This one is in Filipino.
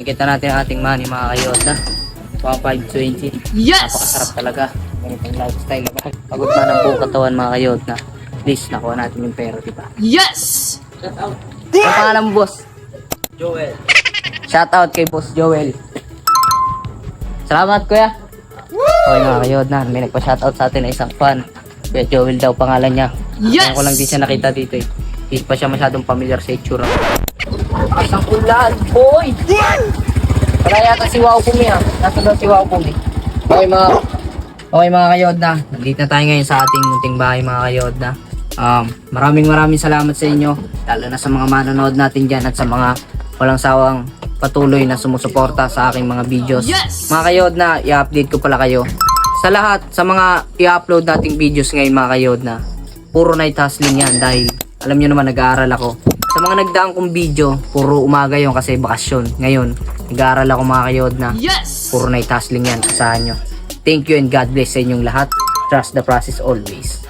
Nakita natin ang ating money mga kayota. 520. Yes! Napakasarap talaga. Ganitong lifestyle. Pagod na ng buong katawan mga kayota. Please, nakuha natin yung pera, diba? Yes! Ang pangalan mo, boss? Joel. Shout out kay Boss Joel. Salamat, kuya. Okay mga kayota, may nagpa-shoutout sa atin na isang fan. Kuya Joel daw pangalan niya. Yes! Ngayon ko lang din siya nakita dito eh. Hindi pa siya masyadong familiar sa itsura. Isang ulan, boy! Wala yata si Wow Pumi ha. Nasa daw si Wow Pumi. Okay mga kayodna. Nandito na tayo ngayon sa ating munting bahay mga kayodna. Maraming salamat sa inyo. Lalo na sa mga manonood natin dyan at sa mga walang sawang patuloy na sumusuporta sa aking mga videos. Yes! Mga kayodna, i-update ko pala kayo. Sa lahat, sa mga i-upload nating videos ngayon mga kayodna, puro night hustling yan dahil alam nyo naman nag-aaral ako. Sa mga nagdaang kong video, puro umaga yon kasi bakasyon. Ngayon, nag-aaral ako mga kayodna. Yes! Puro night hustling yan, asahan nyo. Thank you and God bless sa inyong lahat. Trust the process always.